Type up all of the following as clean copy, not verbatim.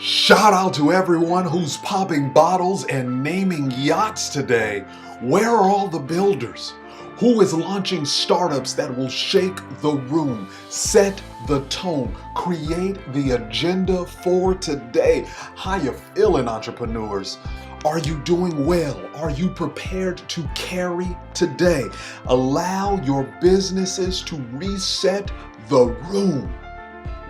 Shout out to everyone who's popping bottles and naming yachts today. Where are all the builders? Who is launching startups that will shake the room, set the tone, create the agenda for today? How you feeling, entrepreneurs? Are you doing well? Are you prepared to carry today? Allow your businesses to reset the room.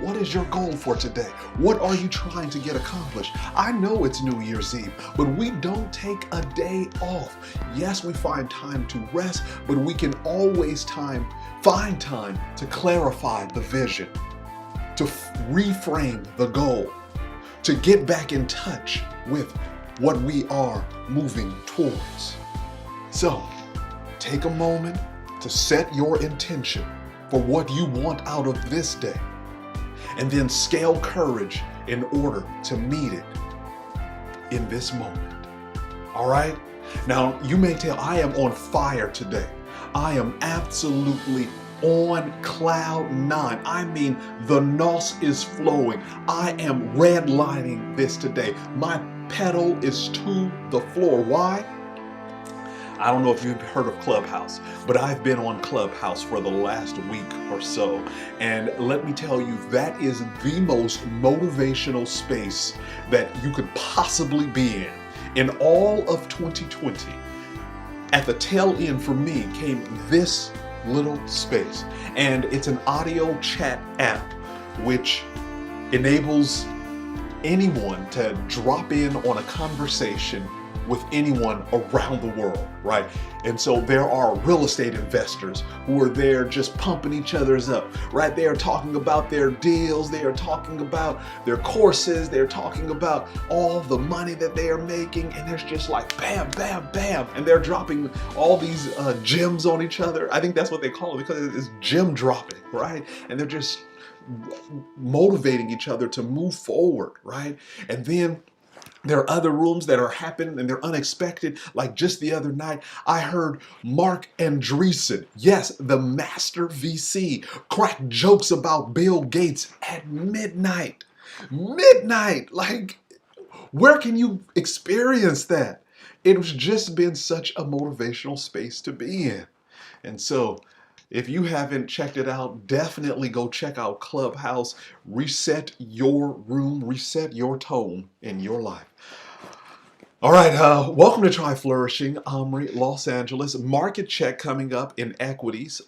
What is your goal for today? What are you trying to get accomplished? I know it's New Year's Eve, but we don't take a day off. Yes, we find time to rest, but we can always find time to clarify the vision, to reframe the goal, to get back in touch with what we are moving towards. So, take a moment to set your intention for what you want out of this day, and then scale courage in order to meet it in this moment. All right? Now, you may tell, I am on fire today. I am absolutely on cloud nine. I mean, the nos is flowing. I am redlining this today. My pedal is to the floor. Why? I don't know if you've heard of Clubhouse, but I've been on Clubhouse for the last week or so. And let me tell you, that is the most motivational space that you could possibly be in all of 2020. At the tail end for me came this little space. And it's an audio chat app which enables anyone to drop in on a conversation with anyone around the world, right? And so there are real estate investors who are there just pumping each other's up, right? They are talking about their deals, they are talking about their courses, they're talking about all the money that they are making, and there's just like bam, bam, bam, and they're dropping all these gems on each other. I think that's what they call it, because it's gem dropping, right? And they're just motivating each other to move forward, right? And then there are other rooms that are happening and they're unexpected. Like just the other night, I heard Marc Andreessen, yes, the master VC, crack jokes about Bill Gates at midnight. Midnight! Like, where can you experience that? It's just been such a motivational space to be in. And so, if you haven't checked it out, definitely go check out Clubhouse. Reset your room, reset your tone in your life. All right, welcome to Try Flourishing. Omri, Los Angeles. Market check coming up in equities,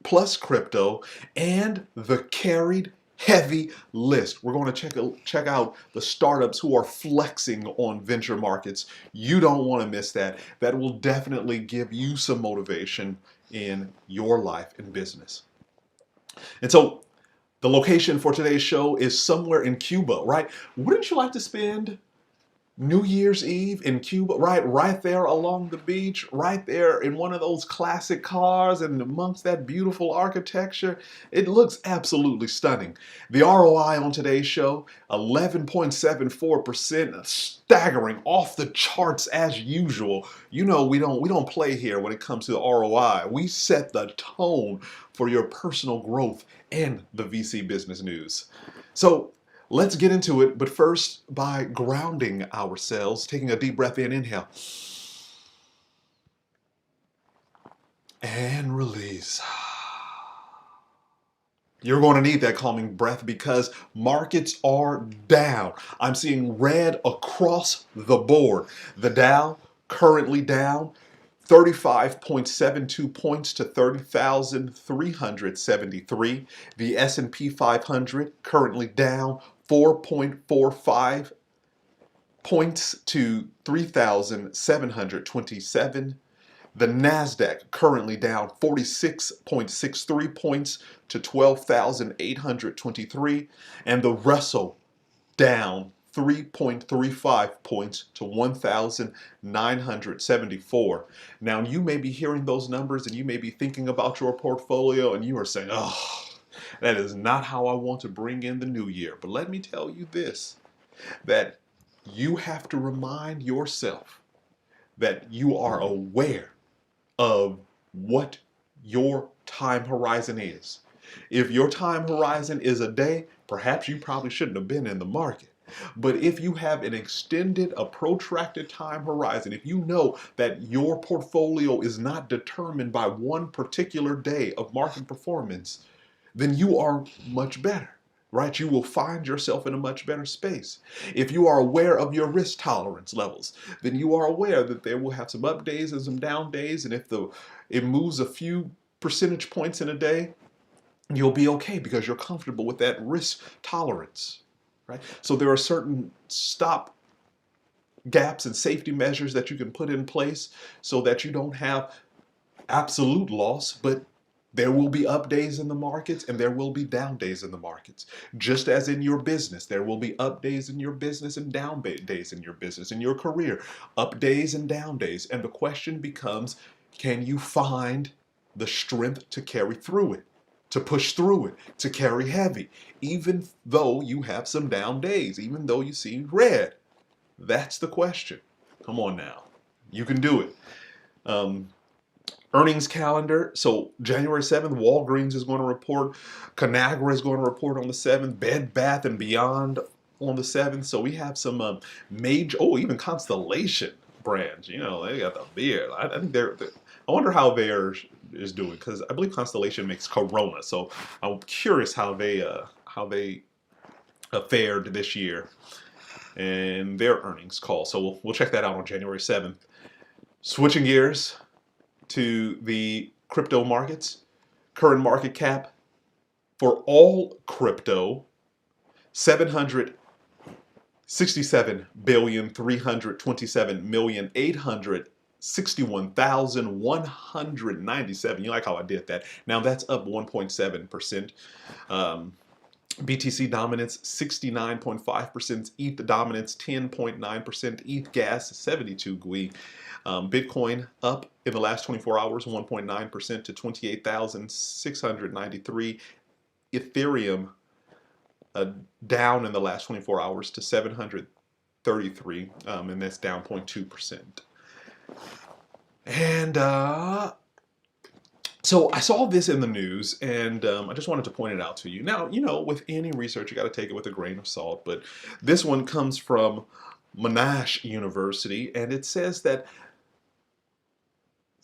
plus crypto, and the carried heavy list. We're going to check out the startups who are flexing on venture markets. You don't want to miss that. That will definitely give you some motivation in your life and business. And so the location for today's show is somewhere in Cuba, right? Wouldn't you like to spend New Year's Eve in Cuba, right there along the beach, right there in one of those classic cars and amongst that beautiful architecture? It looks absolutely stunning. The ROI on today's show, 11.74%, staggering, off the charts as usual. You know, we don't play here when it comes to the ROI. We set the tone for your personal growth and the VC business news. So let's get into it, but first by grounding ourselves, taking a deep breath in, inhale, and release. You're going to need that calming breath because markets are down. I'm seeing red across the board. The Dow currently down 35.72 points to 30,373. The S&P 500 currently down 4.45 points to 3,727. The NASDAQ currently down 46.63 points to 12,823. And the Russell down 3.35 points to 1,974. Now, you may be hearing those numbers and you may be thinking about your portfolio and you are saying, oh, that is not how I want to bring in the new year. But let me tell you this, that you have to remind yourself that you are aware of what your time horizon is. If your time horizon is a day, perhaps you probably shouldn't have been in the market. But if you have an extended, a protracted time horizon, if you know that your portfolio is not determined by one particular day of market performance, then you are much better, right? You will find yourself in a much better space. If you are aware of your risk tolerance levels, then you are aware that there will have some up days and some down days. And if it moves a few percentage points in a day, you'll be okay because you're comfortable with that risk tolerance, right? So there are certain stop gaps and safety measures that you can put in place so that you don't have absolute loss, but there will be up days in the markets and there will be down days in the markets. Just as in your business, there will be up days in your business and down days in your business, in your career, up days and down days. And the question becomes, can you find the strength to carry through it, to push through it, to carry heavy, even though you have some down days, even though you see red? That's the question. Come on now. You can do it. Earnings calendar. So January 7th, Walgreens is going to report. Conagra is going to report on the 7th. Bed Bath and Beyond on the 7th. So we have some major, even Constellation brands. You know, they got the beer. I think I wonder how theirs is doing because I believe Constellation makes Corona. So I'm curious how they fared this year and their earnings call. So we'll check that out on January 7th. Switching gears to the crypto markets, current market cap for all crypto, 767,327,861,197. You like how I did that? Now that's up 1.7%. BTC dominance 69.5%, ETH dominance 10.9%, ETH gas 72 GUI. Bitcoin up in the last 24 hours 1.9% to 28,693. Ethereum down in the last 24 hours to 733, and that's down 0.2%. And so I saw this in the news, and I just wanted to point it out to you. Now, you know, with any research, you got to take it with a grain of salt, but this one comes from Monash University, and it says that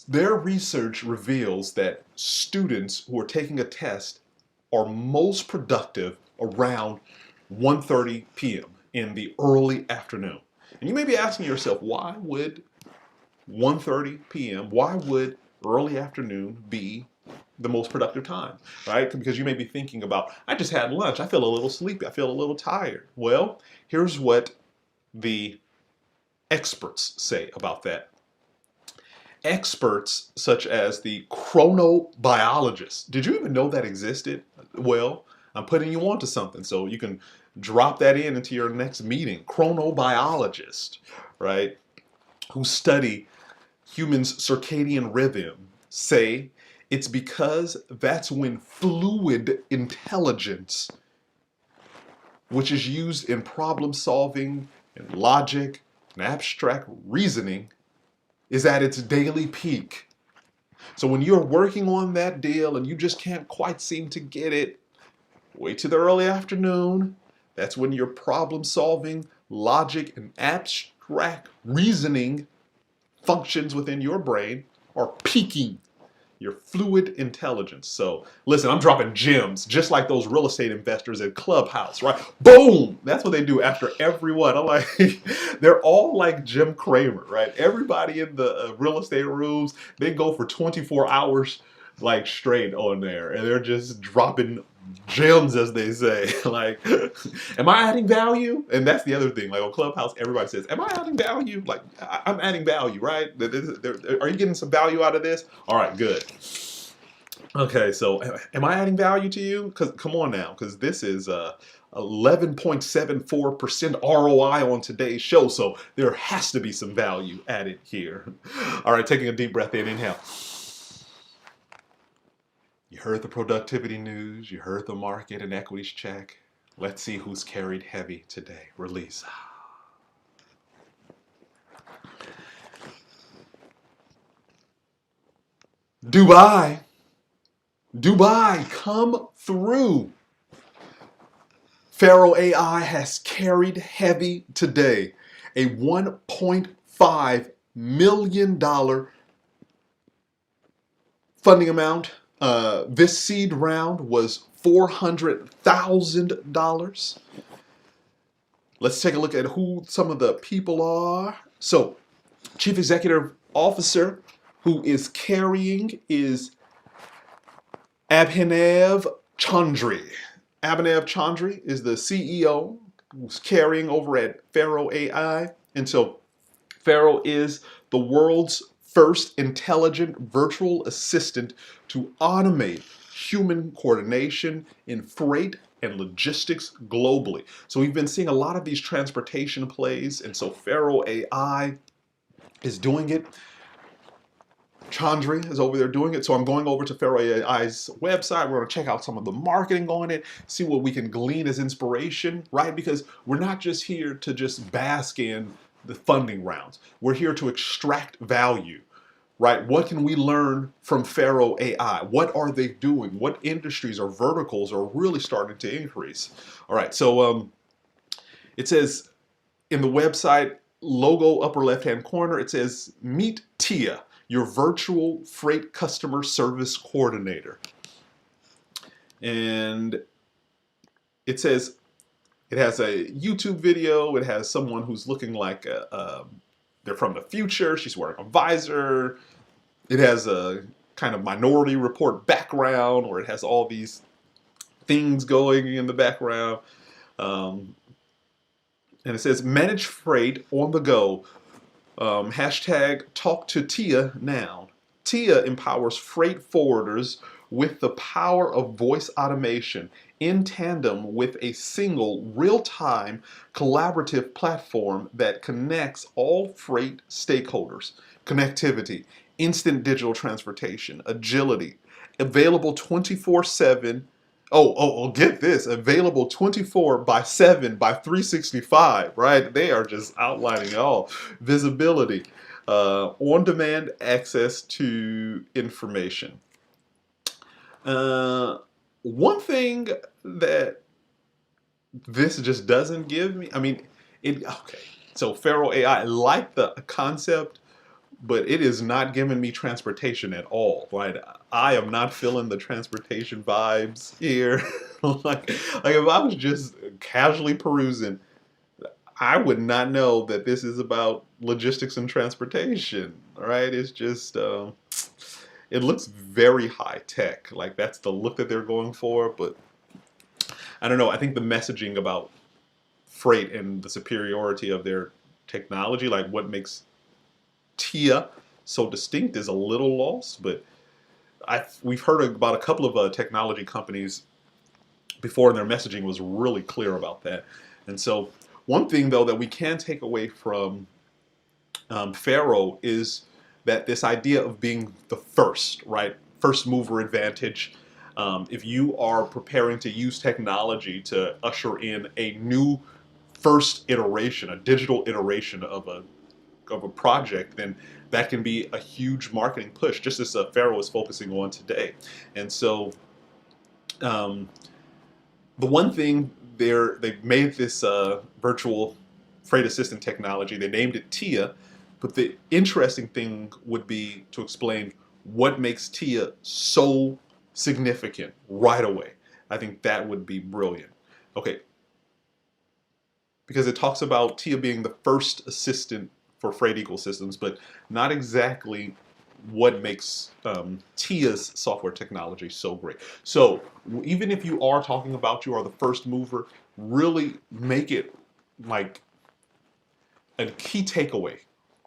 their research reveals that students who are taking a test are most productive around 1:30 p.m. in the early afternoon. And you may be asking yourself, why would 1:30 p.m., why would early afternoon be the most productive time, right? Because you may be thinking about, I just had lunch, I feel a little sleepy, I feel a little tired. Well, here's what the experts say about that. Experts such as the chronobiologists. Did you even know that existed? Well, I'm putting you onto something so you can drop that into your next meeting. Chronobiologist, right? Who study humans' circadian rhythm say it's because that's when fluid intelligence, which is used in problem solving and logic and abstract reasoning, is at its daily peak. So when you're working on that deal and you just can't quite seem to get it, wait till the early afternoon. That's when your problem solving, logic, and abstract reasoning functions within your brain are peaking. Your fluid intelligence. So listen, I'm dropping gems just like those real estate investors at Clubhouse, right? Boom! That's what they do after every one. I'm like, they're all like Jim Cramer, right? Everybody in the real estate rooms, they go for 24 hours like straight on there, and they're just dropping gems, as they say. Like, am I adding value? And that's the other thing. Like on Clubhouse, everybody says, am I adding value? Like, I'm adding value, right? Are you getting some value out of this? All right, good. Okay, so am I adding value to you? Because come on now, because this is 11.74% ROI on today's show, so there has to be some value added here. All right, taking a deep breath in, inhale. You heard the productivity news, you heard the market and equities check. Let's see who's carried heavy today. Release. Dubai, come through. Pharaoh AI has carried heavy today. A $1.5 million funding amount. This seed round was $400,000. Let's take a look at who some of the people are. So, Chief Executive Officer who is carrying is Abhinav Chaudhry. Abhinav Chaudhry is the CEO who's carrying over at Pharaoh AI. And so Pharaoh is the world's first intelligent virtual assistant to automate human coordination in freight and logistics globally. So we've been seeing a lot of these transportation plays, and so Pharaoh AI is doing it. Chaudhry is over there doing it. So I'm going over to Pharaoh AI's website. We're going to check out some of the marketing on it, see what we can glean as inspiration, right? Because we're not just here to just bask in the funding rounds. We're here to extract value, right? What can we learn from Pharaoh AI? What are they doing? What industries or verticals are really starting to increase? All right, so it says in the website logo upper left-hand corner, it says meet Tia, your virtual freight customer service coordinator. And it says it has a YouTube video. It has someone who's looking like they're from the future. She's wearing a visor. It has a kind of Minority Report background where it has all these things going in the background. And it says manage freight on the go. Hashtag talk to Tia now. Tia empowers freight forwarders with the power of voice automation in tandem with a single real-time collaborative platform that connects all freight stakeholders. Connectivity, instant digital transportation, agility, available 24/7. Get this. Available 24 by 7 by 365, right? They are just outlining it all. Visibility, on-demand access to information. One thing that this just doesn't give me, okay. So Pharaoh AI, I like the concept, but it is not giving me transportation at all, right? I am not feeling the transportation vibes here. like if I was just casually perusing, I would not know that this is about logistics and transportation, right? It's just, it looks very high tech. Like that's the look that they're going for, but I don't know. I think the messaging about freight and the superiority of their technology, like what makes Tia so distinct, is a little lost, but we've heard about a couple of technology companies before, and their messaging was really clear about that. And so one thing, though, that we can take away from Pharaoh is that this idea of being the first, right? First mover advantage. If you are preparing to use technology to usher in a new first iteration, a digital iteration of a project, then that can be a huge marketing push, just as Pharaoh is focusing on today. And so the one thing they've made this virtual freight assistant technology, they named it Tia, but the interesting thing would be to explain what makes Tia so significant right away. I think that would be brilliant. Okay, because it talks about Tia being the first assistant for freight ecosystems, but not exactly what makes Tia's software technology so great. So even if you are talking about you are the first mover, really make it like a key takeaway,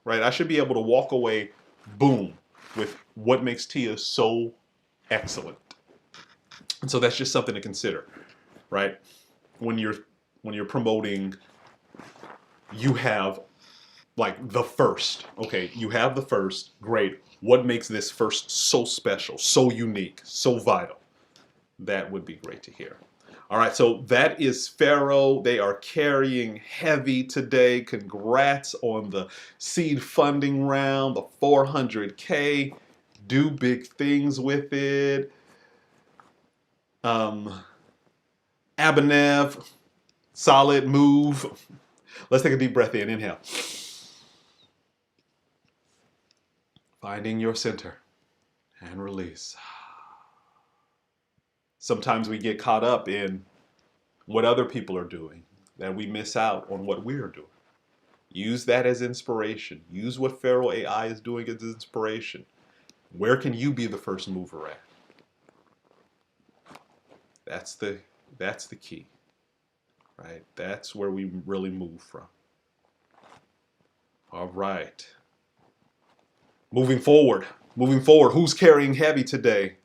right? I should be able to walk away, boom, with what makes Tia so excellent. And so that's just something to consider, right? When you're promoting, you have like the first. Okay, you have the first. Great. What makes this first so special, so unique, so vital? That would be great to hear. All right, so that is Pharaoh. They are carrying heavy today. Congrats on the seed funding round, the 400K. Do big things with it. Abhinav, solid move. Let's take a deep breath in. Inhale. Finding your center and release. Sometimes we get caught up in what other people are doing, that we miss out on what we're doing. Use that as inspiration. Use what Pharaoh AI is doing as inspiration. Where can you be the first mover at? That's the key, right? That's where we really move from. All right. Moving forward. Who's carrying heavy today?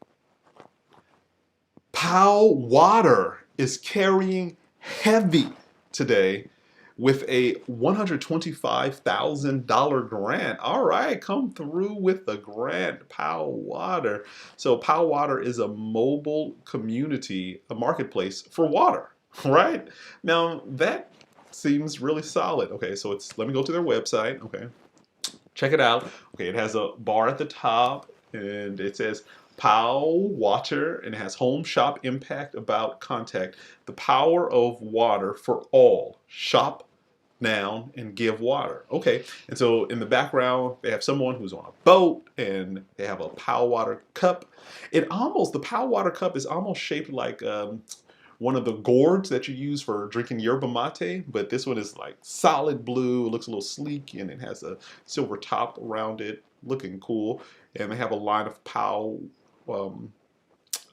Pow Water is carrying heavy today with a $125,000 grant. All right, come through with the grant, Pow Water. So Pow Water is a mobile community, a marketplace for water, right? Now that seems really solid. Okay, so let me go to their website. Okay, check it out. Okay, it has a bar at the top and it says Pow Water, and it has home, shop, impact, about, contact. The power of water for all. Shop now and give water. Okay, and so in the background, they have someone who's on a boat and they have a Pow Water cup. The Pow Water cup is almost shaped like one of the gourds that you use for drinking yerba mate, but this one is like solid blue. It looks a little sleek and it has a silver top around it, looking cool. And they have a line of Pow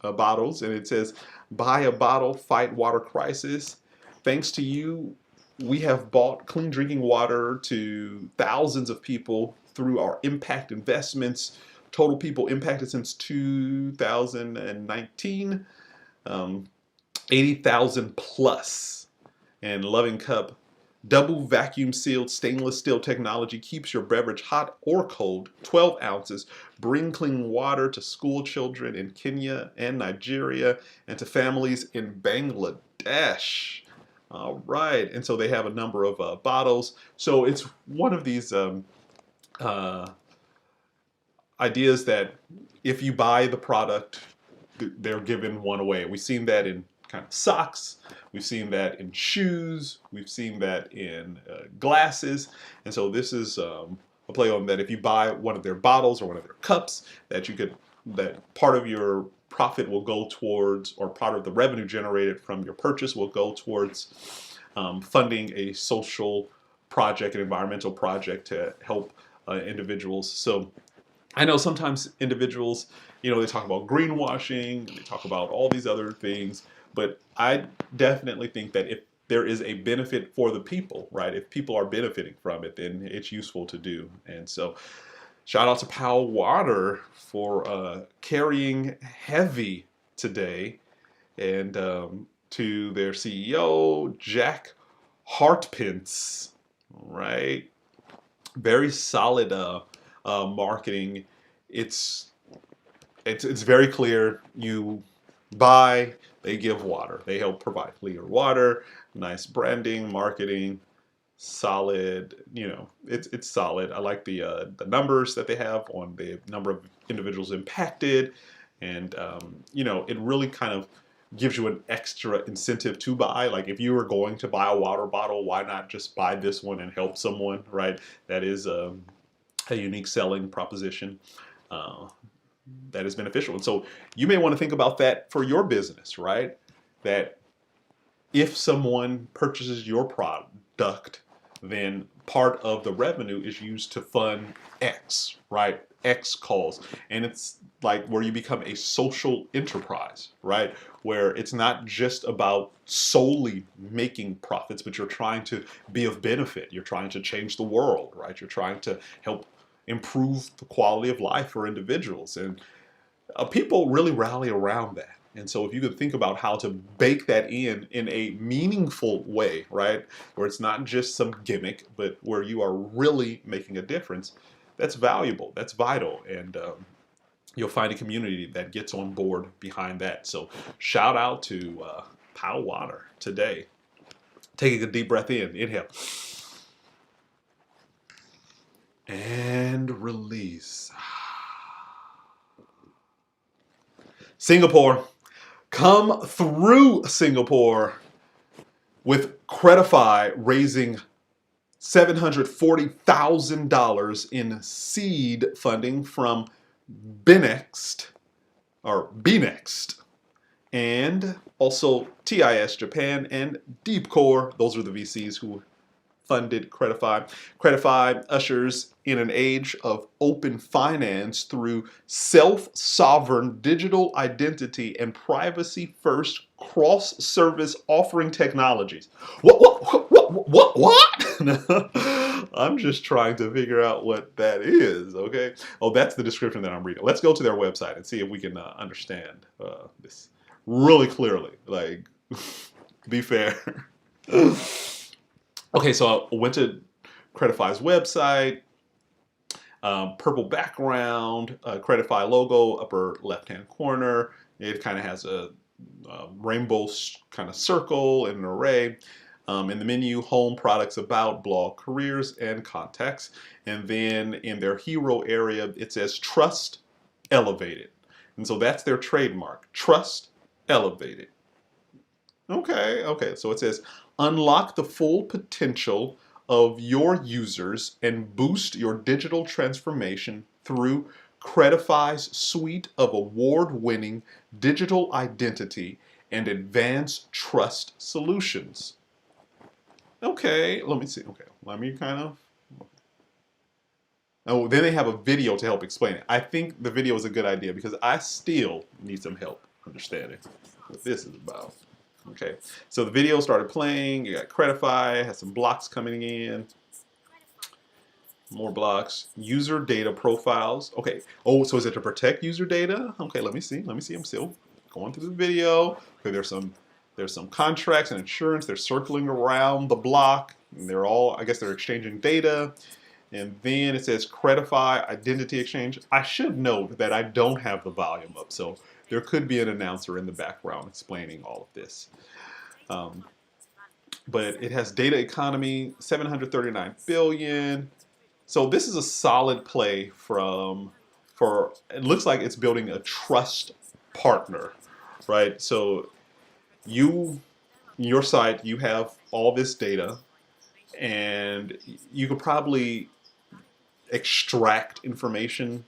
bottles, and it says, "Buy a bottle, fight water crisis. Thanks to you, we have bought clean drinking water to thousands of people through our impact investments. Total people impacted since 2019, 80,000 plus. And Loving Cup, double vacuum sealed stainless steel technology keeps your beverage hot or cold, 12 ounces. Bring clean water to school children in Kenya and Nigeria and to families in Bangladesh." All right, and so they have a number of bottles. So it's one of these uh, ideas that if you buy the product, they're giving one away. We've seen that in kind of socks. We've seen that in shoes. We've seen that in glasses. And so this is a play on that. If you buy one of their bottles or one of their cups, that part of your profit will go towards, or part of the revenue generated from your purchase will go towards funding a social project, an environmental project to help individuals. So I know sometimes individuals, they talk about greenwashing, they talk about all these other things, but I definitely think that if there is a benefit for the people, right? If people are benefiting from it, then it's useful to do. And so shout out to Pow Water for carrying heavy today, and to their CEO, Jack Hartpence, right? Very solid marketing. It's very clear. You buy, they give water. They help provide cleaner water, nice branding, marketing, solid. It's solid. I like the numbers that they have on the number of individuals impacted, and it really kind of gives you an extra incentive to buy. Like if you were going to buy a water bottle, why not just buy this one and help someone, right? That is a unique selling proposition that is beneficial. And so you may want to think about that for your business, right? That if someone purchases your product, then part of the revenue is used to fund X, right? X calls. And it's like where you become a social enterprise, right? Where it's not just about solely making profits, but you're trying to be of benefit. You're trying to change the world, right? You're trying to help improve the quality of life for individuals. And people really rally around that. And so if you could think about how to bake that in a meaningful way, right, where it's not just some gimmick, but where you are really making a difference, that's valuable, that's vital, and you'll find a community that gets on board behind that. So shout out to Pow Water today. Taking a deep breath in, inhale. And release. Singapore. Come through, Singapore. with Credify raising $740,000 in seed funding from Binext Bnext, and also TIS Japan and Deepcore. Those are the VCs who funded Credify. Credify ushers in an age of open finance through self-sovereign digital identity and privacy-first cross-service offering technologies. What? I'm just trying to figure out what that is, okay? Oh, that's the description that I'm reading. Let's go to their website and see if we can understand this really clearly. Like, be fair. Okay, so I went to Credify's website, purple background, Credify logo, upper left-hand corner. It kind of has a rainbow kind of circle and an array. In the menu, home, products, about, blog, careers, and contacts. And then in their hero area, it says trust elevated. And so that's their trademark, trust elevated. Okay. So it says, unlock the full potential of your users and boost your digital transformation through Credify's suite of award-winning digital identity and advanced trust solutions. Okay, let me see. Okay, let me kind of. Oh, then they have a video to help explain it. I think the video is a good idea because I still need some help understanding what this is about. Okay, so the video started playing. You got Credify, has some blocks coming in. More blocks. User data profiles. Okay. Oh, so is it to protect user data? Okay, let me see. I'm still going through the video. Okay, there's some contracts and insurance. They're circling around the block. And they're all, I guess they're exchanging data. And then it says Credify Identity Exchange. I should note that I don't have the volume up, so there could be an announcer in the background explaining all of this. But it has data economy, 739 billion. So this is a solid play for it looks like it's building a trust partner, right? So your site, you have all this data, and you could probably extract information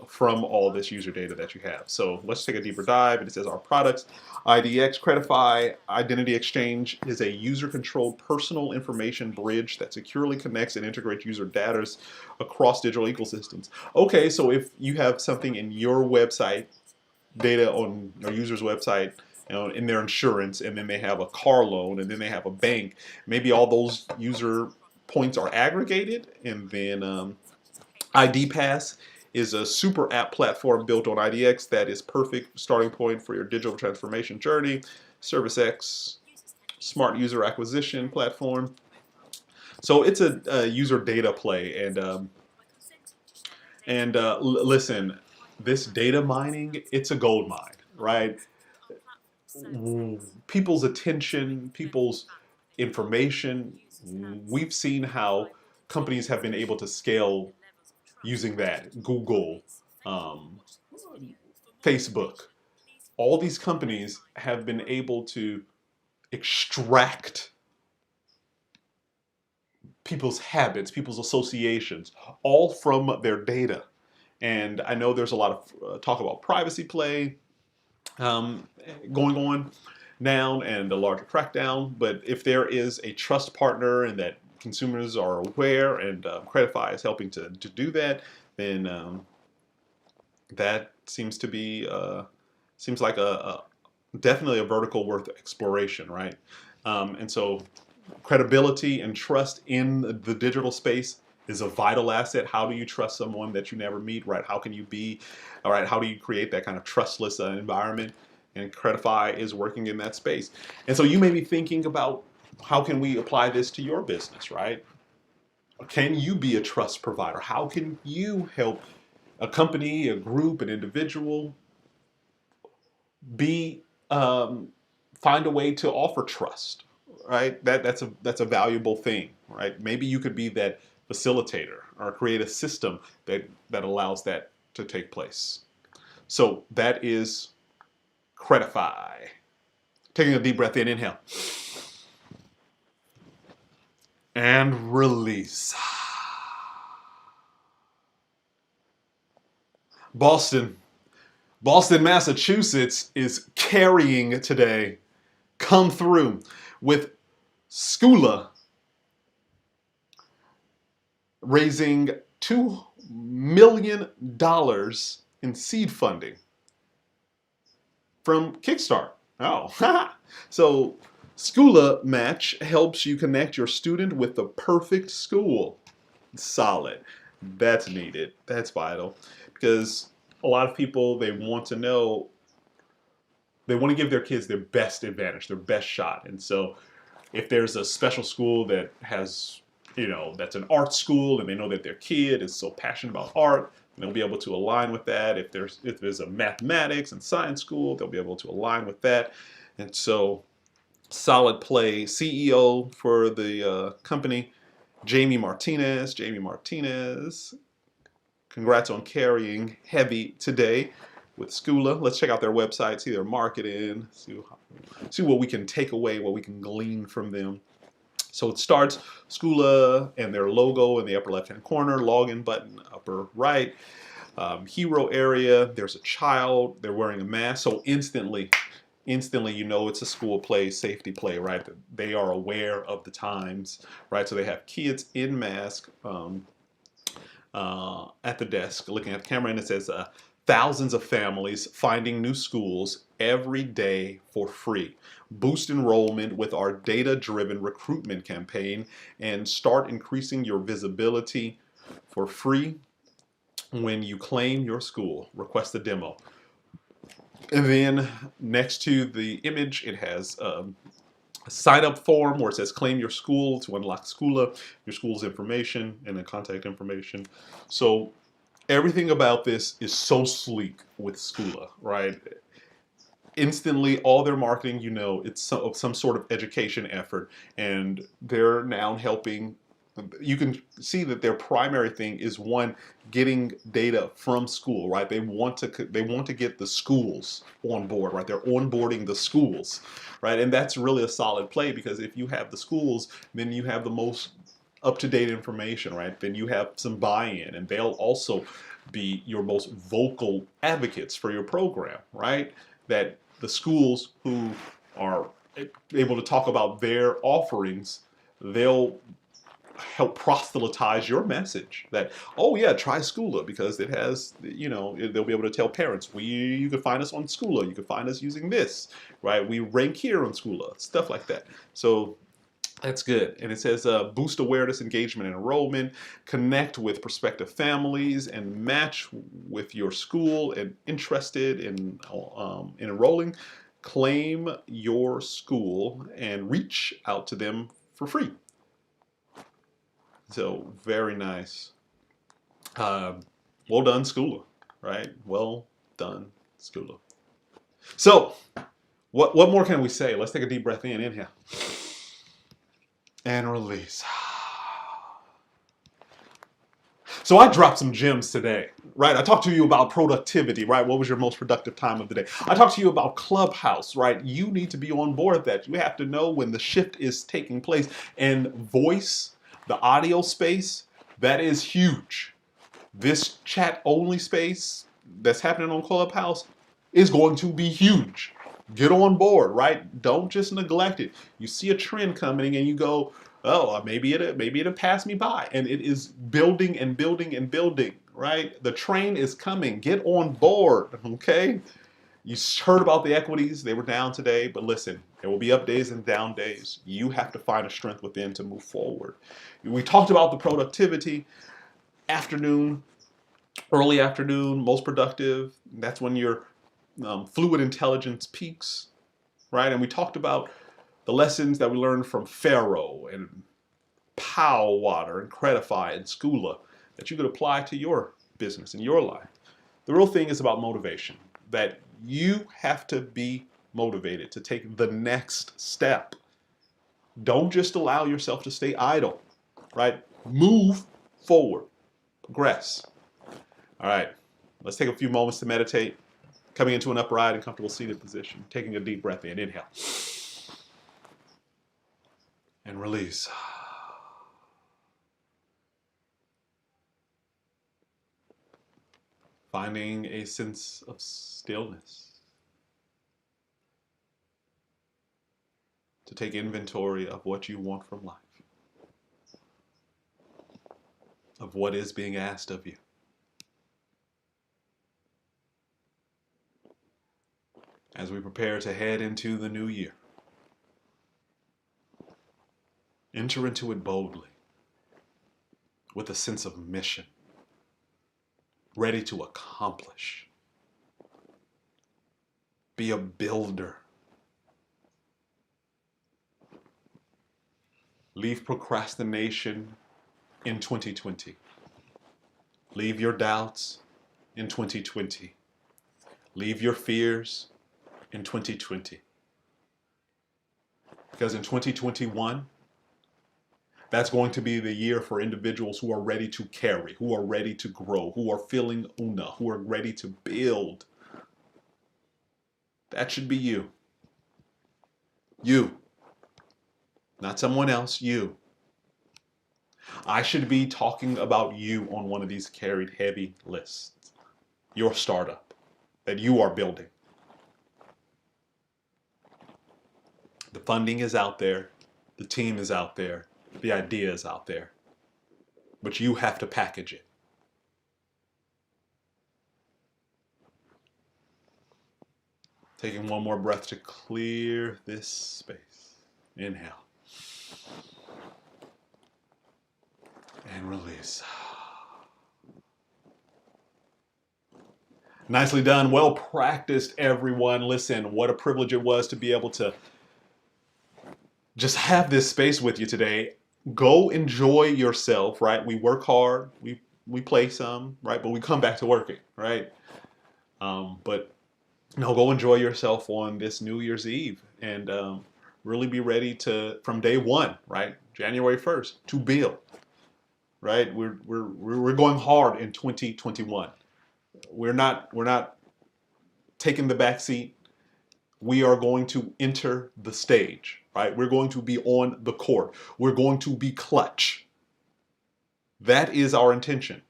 from all this user data that you have. So let's take a deeper dive. And it says our products, IDX, Credify, Identity Exchange is a user-controlled personal information bridge that securely connects and integrates user data across digital ecosystems. Okay, so if you have something in your website, data on a user's website, in their insurance, and then they have a car loan, and then they have a bank, maybe all those user points are aggregated, and then ID Pass is a super app platform built on IDX that is perfect starting point for your digital transformation journey. ServiceX, smart user acquisition platform. So it's a user data play, and listen, this data mining, it's a gold mine, right? People's attention, people's information. We've seen how companies have been able to scale using that. Google, Facebook, all these companies have been able to extract people's habits, people's associations, all from their data. And I know there's a lot of talk about privacy play going on now and a larger crackdown, but if there is a trust partner and that consumers are aware and Credify is helping to do that, then that seems to be seems like a definitely a vertical worth exploration, right? And so credibility and trust in the digital space is a vital asset. How do you trust someone that you never meet, right? How can you be, all right, how do you create that kind of trustless environment? And Credify is working in that space. And so you may be thinking about how can we apply this to your business, right? Can you be a trust provider? How can you help a company, a group, an individual be find a way to offer trust, right? That's a valuable thing, right? Maybe you could be that facilitator or create a system that allows that to take place. So that is Credify. Taking a deep breath in, inhale. and release. Boston, Massachusetts is carrying today. Come through with Schoola raising $2 million in seed funding from Kickstart. Oh, so Schoola Match helps you connect your student with the perfect school. Solid. That's needed. That's vital because a lot of people, they want to know, they want to give their kids their best advantage, their best shot. And so if there's a special school that has, that's an art school and they know that their kid is so passionate about art, they'll be able to align with that. If there's a mathematics and science school, they'll be able to align with that. And so solid play. CEO for the company, Jamie Martinez. Congrats on carrying heavy today with Schoola. Let's check out their website, see their marketing, see what we can take away, what we can glean from them. So it starts Schoola and their logo in the upper left-hand corner, login button upper right, hero area. There's a child. They're wearing a mask. So instantly, it's a school play, safety play, right? They are aware of the times, right? So they have kids in mask at the desk looking at the camera, and it says thousands of families finding new schools every day for free. Boost enrollment with our data-driven recruitment campaign and start increasing your visibility for free when you claim your school. Request a demo. And then next to the image, it has a sign-up form where it says claim your school to unlock Schoola, your school's information, and then contact information. So everything about this is so sleek with Schoola, right? Instantly, all their marketing, it's some sort of education effort, and they're now helping. You can see that their primary thing is one, getting data from school, right? They want to get the schools on board, right? They're onboarding the schools, right? And that's really a solid play because if you have the schools, then you have the most up-to-date information, right? Then you have some buy-in, and they'll also be your most vocal advocates for your program, right? That the schools who are able to talk about their offerings, they'll help proselytize your message that, oh yeah, try Schoola because it has, they'll be able to tell parents, you can find us on Schoola, you can find us using this, right? We rank here on Schoola, stuff like that. So that's good. And it says boost awareness, engagement, and enrollment, connect with prospective families, and match with your school and interested in enrolling. Claim your school and reach out to them for free. So very nice. Well done, Schoola, right? Well done, Schoola. So what more can we say? Let's take a deep breath in, inhale, and release. So I dropped some gems today, right? I talked to you about productivity, right? What was your most productive time of the day? I talked to you about Clubhouse, right? You need to be on board with that. You have to know when the shift is taking place. And voice, the audio space, that is huge. This chat-only space that's happening on Clubhouse is going to be huge. Get on board, right? Don't just neglect it. You see a trend coming and you go, oh, maybe it'll pass me by. And it is building and building and building, right? The train is coming. Get on board, okay? You heard about the equities. They were down today, but listen, there will be up days and down days. You have to find a strength within to move forward. We talked about the productivity. Afternoon, early afternoon, most productive. That's when your fluid intelligence peaks, right? And we talked about the lessons that we learned from Pharaoh and Pow Water and Credify and Schoola that you could apply to your business and your life. The real thing is about motivation, that you have to be motivated to take the next step. Don't just allow yourself to stay idle, right? Move forward, progress. All right, let's take a few moments to meditate, coming into an upright and comfortable seated position, taking a deep breath in, inhale, and release. finding a sense of stillness, to take inventory of what you want from life, of what is being asked of you. As we prepare to head into the new year, enter into it boldly, with a sense of mission, ready to accomplish. Be a builder. Leave procrastination in 2020. Leave your doubts in 2020. Leave your fears in 2020. Because in 2021, that's going to be the year for individuals who are ready to carry, who are ready to grow, who are feeling una, who are ready to build. That should be you. You. Not someone else, you. I should be talking about you on one of these carried heavy lists. Your startup that you are building. The funding is out there. The team is out there. The idea is out there. But you have to package it. Taking one more breath to clear this space. Inhale. And release. Nicely done. Well practiced, everyone. Listen, what a privilege it was to be able to just have this space with you today. Go enjoy yourself, right? We work hard, we play some, right? But we come back to working, right? But no, go enjoy yourself on this New Year's Eve and really be ready to, from day one, right? January 1st, to build, right? We're going hard in 2021. We're not taking the back seat. We are going to enter the stage, right? We're going to be on the court. We're going to be clutch. That is our intention.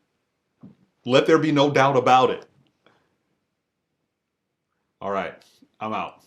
Let there be no doubt about it. All right, I'm out.